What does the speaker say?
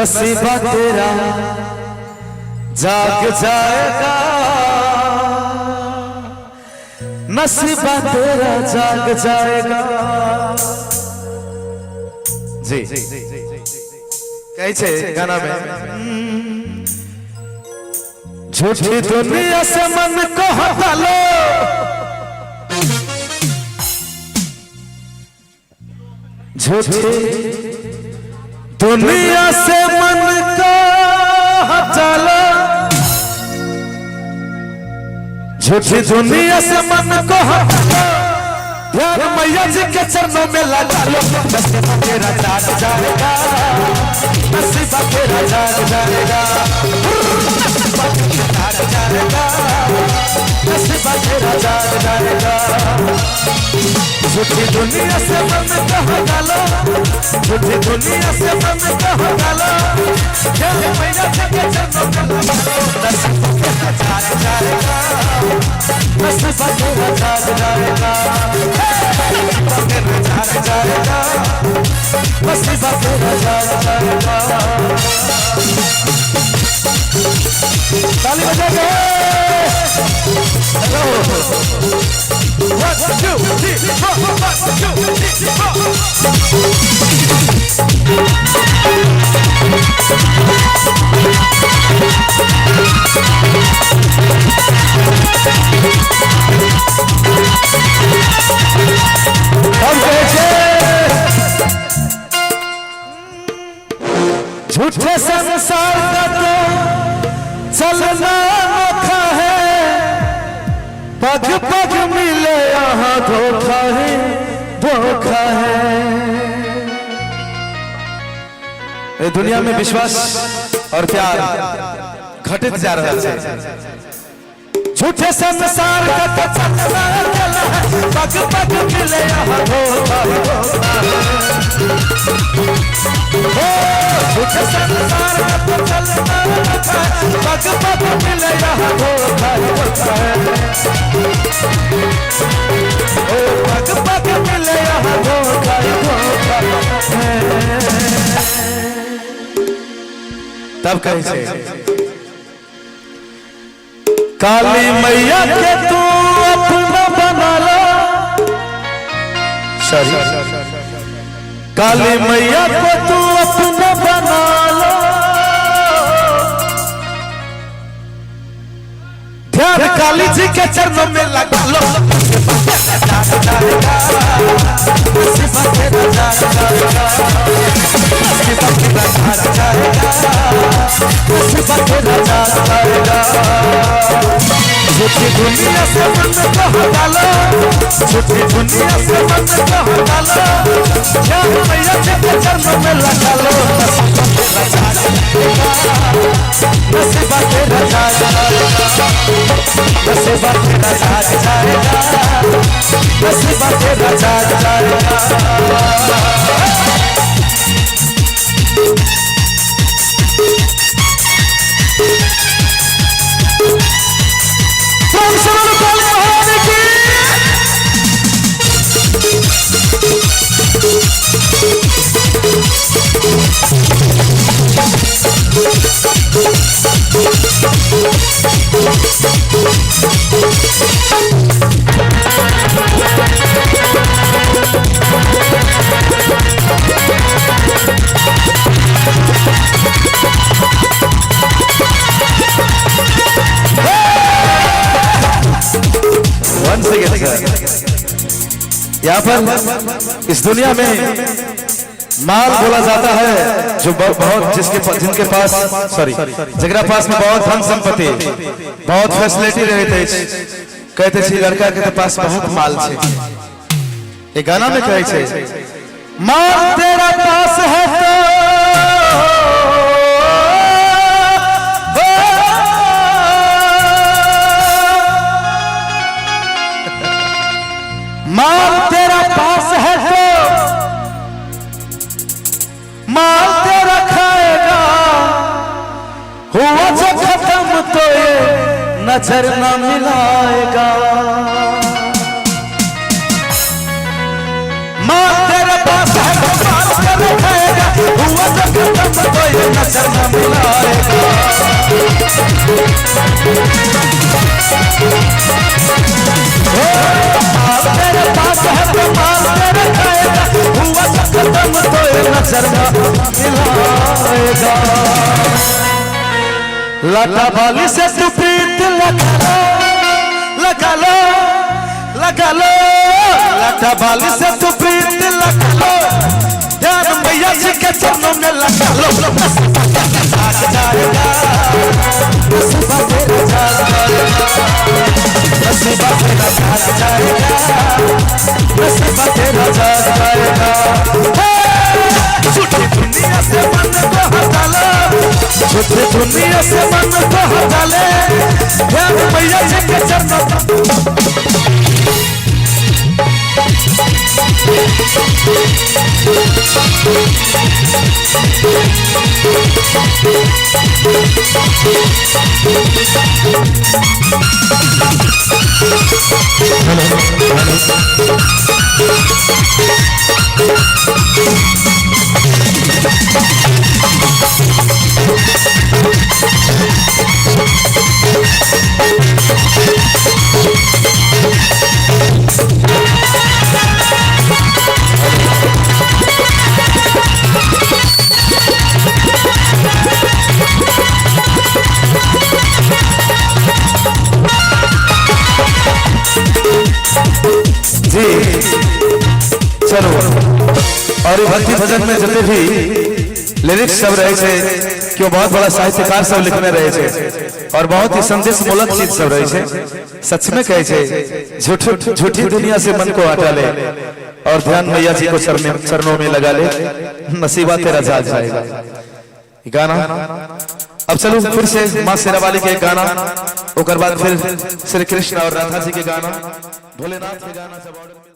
नसीबा तेरा जाग जाएगा, नसीबा तेरा जाग जाएगा। जी कैसे गाना में झूठी दुनिया से मन को हटा लो, झूठी दुनिया से मन को हटा लो, झूठी दुनिया से मन को हटा लो, ध्यान मैया जी के चरणों में लगा लो। नसीबा तेरा जाग जाएगा, नसीबा तेरा जाग जाएगा, नसीबा तेरा जाग जाएगा, नसीबा तेरा जाग जाएगा। झूठी दुनिया से मन को हटा लो, झूठी दुनिया से मन को हटा लो, ध्यान मैया जी के चरणों में लगा लो। नसीबा तेरा जाग जाएगा, नसीबा तेरा जाग जाएगा, नसीबा तेरा जाग जाएगा, नसीबा तेरा जाग जाएगा। ताली बजाएंगे। हेलो 1 2 3 4 1 2 3 4 झूठे संसार का तो चलना अनोखा है, पग पग मिले यहाँ धोखा ही धोखा है। ये दुनिया में विश्वास और प्यार घटित जा रहा है। झूठे संसार का तो चलना अनोखा है, पग पग मिले यहाँ धोखा ही धोखा है। झूठे संसार का तो चलना अनोखा है, पग पग मिले यहाँ धोखा ही धोखा है। ओ पग पग मिले यहाँ धोखा ही धोखा है। तब कैसे काली मैया के तू अपना बना लो, सॉरी काली मैया को तू अपना बना लो, ध्यान काली जी के चरणों में लगा लो। नसीबा तेरा जाग जाएगा, नसीबा तेरा जाग जाएगा, नसीबा तेरा जाग जाएगा, नसीबा तेरा जाग जाएगा। झूठी दुनिया से मन को हटा लो, झूठी दुनिया से मन को हटा लो, ध्यान मैया जी के चरणों में लगा लो। नसीबा तेरा जाग जाएगा, नसीबा तेरा जाग जाएगा, नसीबा तेरा जाग जाएगा। यहाँ पर इस दुनिया में माल बोला जाता है जो बहुत जिनके पास सॉरी जगरा पास में बहुत धन संपत्ति बहुत फैसिलिटी रहते कहते छी लड़का के पास बहुत माल छे। ये गाना में कहे छे माल तेरा पास है माल तेरा पास है तो माल तेरा खाएगा, हुआ जो खत्म तो ये नजर न मिलाएगा। माल तेरा पास है तो माल तेरा खाएगा, हुआ जो खत्म तो ये चरना मिलाएगा। तेरे पास है तो माल तेरे खाएगा, हुआ सब खत्म तो ये नजर ना मिलाएगा। लाटा बाली से तू प्रीत लगा लो, लगा लो, लगा लो, लाटा बाली से तू प्रीत लगा लो, ध्यान मैया जी के चरणों में लगा लो। जाग जाएगा नसीबा तेरा, जाग जाएगा नसीबा तेरा, जाग जाएगा नसीबा तेरा, जाग जाएगा। झूठी दुनिया से मन को हटा लो, झूठी दुनिया से मन को हटा ले, ध्यान मैया जी के चरणों। जी चलो, और भक्ति भजन में जितने भी लिरिक्स सब रहे थे कि बहुत बड़ा साहित्यकार सब लिखने रहे थे और बहुत ही संदेश मूलक चीज सब रहे थे। सच में कहे थे झूठी दुनिया से मन को हटा ले और ध्यान मैया जी को चरणों में लगा ले, नसीबा तेरा जाग जाएगा। गाना अब चलो फिर से माँ शेरावाली के गाना, उसके बाद फिर श्री कृष्ण और राधा जी के गाना, भोलेनाथ के गाना सब ऑर्डर में।